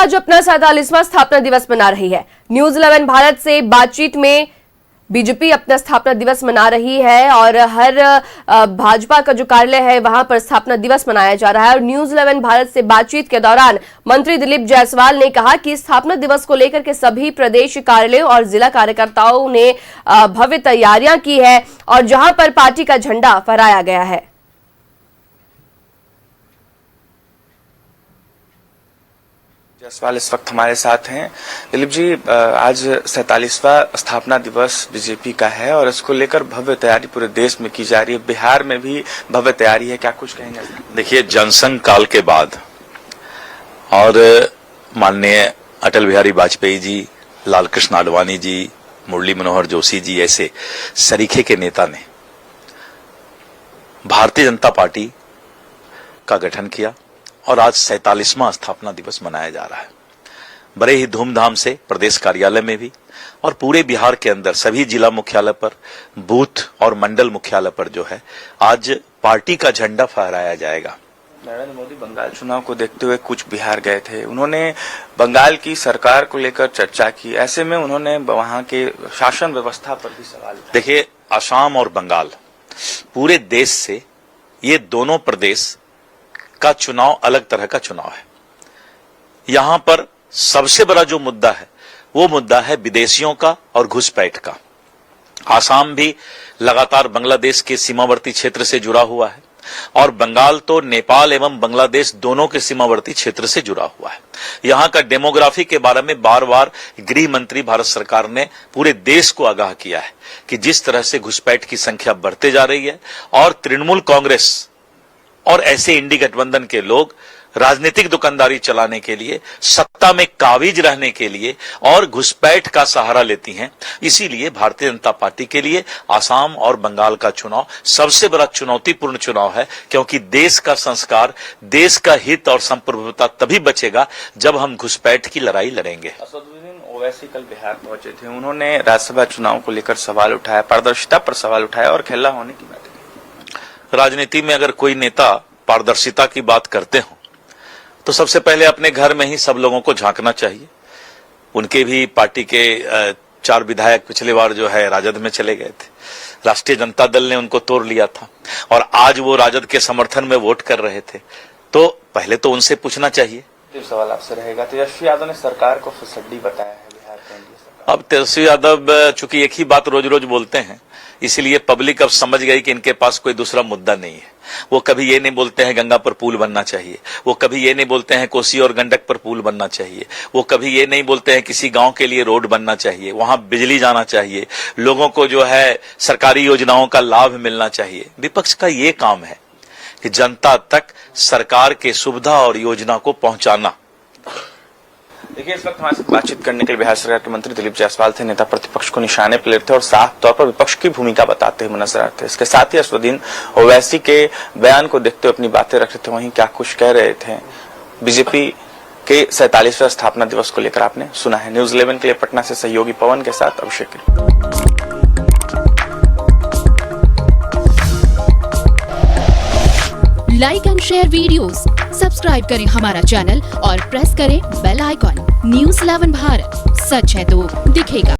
आज अपना 47वां स्थापना दिवस मना रही है। न्यूज 11 भारत से बातचीत में बीजेपी अपना स्थापना दिवस मना रही है और हर भाजपा का जो कार्यालय है वहां पर स्थापना दिवस मनाया जा रहा है। और न्यूज 11 भारत से बातचीत के दौरान मंत्री दिलीप जायसवाल ने कहा कि स्थापना दिवस को लेकर के सभी प्रदेश कार्यालयों और जिला कार्यकर्ताओं ने भव्य तैयारियां की है और जहां पर पार्टी का झंडा फहराया गया है। जायसवाल इस वक्त हमारे साथ हैं। दिलीप जी, आज 47वां स्थापना दिवस बीजेपी का है और इसको लेकर भव्य तैयारी पूरे देश में की जा रही है। बिहार में भी भव्य तैयारी है, क्या कुछ कहेंगे? देखिए, जनसंघ काल के बाद और माननीय अटल बिहारी वाजपेयी जी, लाल कृष्ण आडवाणी जी, मुरली मनोहर जोशी जी ऐसे सरीखे के नेता ने भारतीय जनता पार्टी का गठन किया और आज 47वां स्थापना दिवस मनाया जा रहा है। बड़े ही धूमधाम से प्रदेश कार्यालय में भी और पूरे बिहार के अंदर सभी जिला मुख्यालय पर, बूथ और मंडल मुख्यालय पर जो है आज पार्टी का झंडा फहराया जाएगा। नरेंद्र मोदी बंगाल चुनाव को देखते हुए कुछ बिहार गए थे। उन्होंने बंगाल की सरकार को लेकर चर्चा की। ऐसे में उन्होंने वहां के शासन व्यवस्था पर भी सवाल उठाया। देखिए, असम और बंगाल पूरे देश से ये दोनों प्रदेश का चुनाव अलग तरह का चुनाव है। यहां पर सबसे बड़ा जो मुद्दा है वो मुद्दा है विदेशियों का और घुसपैठ का। आसाम भी लगातार बांग्लादेश के सीमावर्ती क्षेत्र से जुड़ा हुआ है और बंगाल तो नेपाल एवं बांग्लादेश दोनों के सीमावर्ती क्षेत्र से जुड़ा हुआ है। यहां का डेमोग्राफी के बारे में बार बार गृह मंत्री भारत सरकार ने पूरे देश को आगाह किया है कि जिस तरह से घुसपैठ की संख्या बढ़ते जा रही है और तृणमूल कांग्रेस और ऐसे इंडी गठबंधन के लोग राजनीतिक दुकानदारी चलाने के लिए, सत्ता में काबिज रहने के लिए और घुसपैठ का सहारा लेती हैं। इसीलिए भारतीय जनता पार्टी के लिए आसाम और बंगाल का चुनाव सबसे बड़ा चुनौतीपूर्ण चुनाव है, क्योंकि देश का संस्कार, देश का हित और संप्रभुता तभी बचेगा जब हम घुसपैठ की लड़ाई लड़ेंगे। ओवैसी कल बिहार पहुंचे थे। उन्होंने राज्यसभा चुनाव को लेकर सवाल उठाया, पारदर्शिता पर सवाल उठाया और खेला होने की बात। राजनीति में अगर कोई नेता पारदर्शिता की बात करते हो तो सबसे पहले अपने घर में ही सब लोगों को झांकना चाहिए। उनके भी पार्टी के 4 विधायक पिछले बार जो है राजद में चले गए थे। राष्ट्रीय जनता दल ने उनको तोड़ लिया था और आज वो राजद के समर्थन में वोट कर रहे थे, तो पहले तो उनसे पूछना चाहिए। सवाल आपसे रहेगा, तेजस्वी यादव ने सरकार को फिसड्डी बताया है बिहार के एनडीए सरकार। अब तेजस्वी यादव चूंकि एक ही बात रोज रोज बोलते हैं, इसीलिए पब्लिक अब समझ गई कि इनके पास कोई दूसरा मुद्दा नहीं है। वो कभी ये नहीं बोलते हैं गंगा पर पुल बनना चाहिए, वो कभी ये नहीं बोलते हैं कोसी और गंडक पर पुल बनना चाहिए, वो कभी ये नहीं बोलते हैं किसी गांव के लिए रोड बनना चाहिए, वहां बिजली जाना चाहिए, लोगों को जो है सरकारी योजनाओं का लाभ मिलना चाहिए। विपक्ष का ये काम है कि जनता तक सरकार के सुविधा और योजना को पहुंचाना। देखिए, इस वक्त हमारे साथ बातचीत करने के लिए बिहार सरकार के मंत्री दिलीप जायसवाल थे। नेता प्रतिपक्ष को निशाने पर लेते और साफ तौर पर विपक्ष की भूमिका बताते हुए नजर आते थे। इसके साथ ही असदुद्दीन ओवैसी के बयान को देखते हुए अपनी बातें रख रहे थे। वहीं क्या कुछ कह रहे थे बीजेपी के 47वां स्थापना दिवस को लेकर आपने सुना है। न्यूज 11 के लिए पटना से सहयोगी पवन के साथ Abhishek. Like and share videos, subscribe करें हमारा चैनल और प्रेस करें बेल आइकॉन। न्यूज 11 भारत, सच है तो दिखेगा।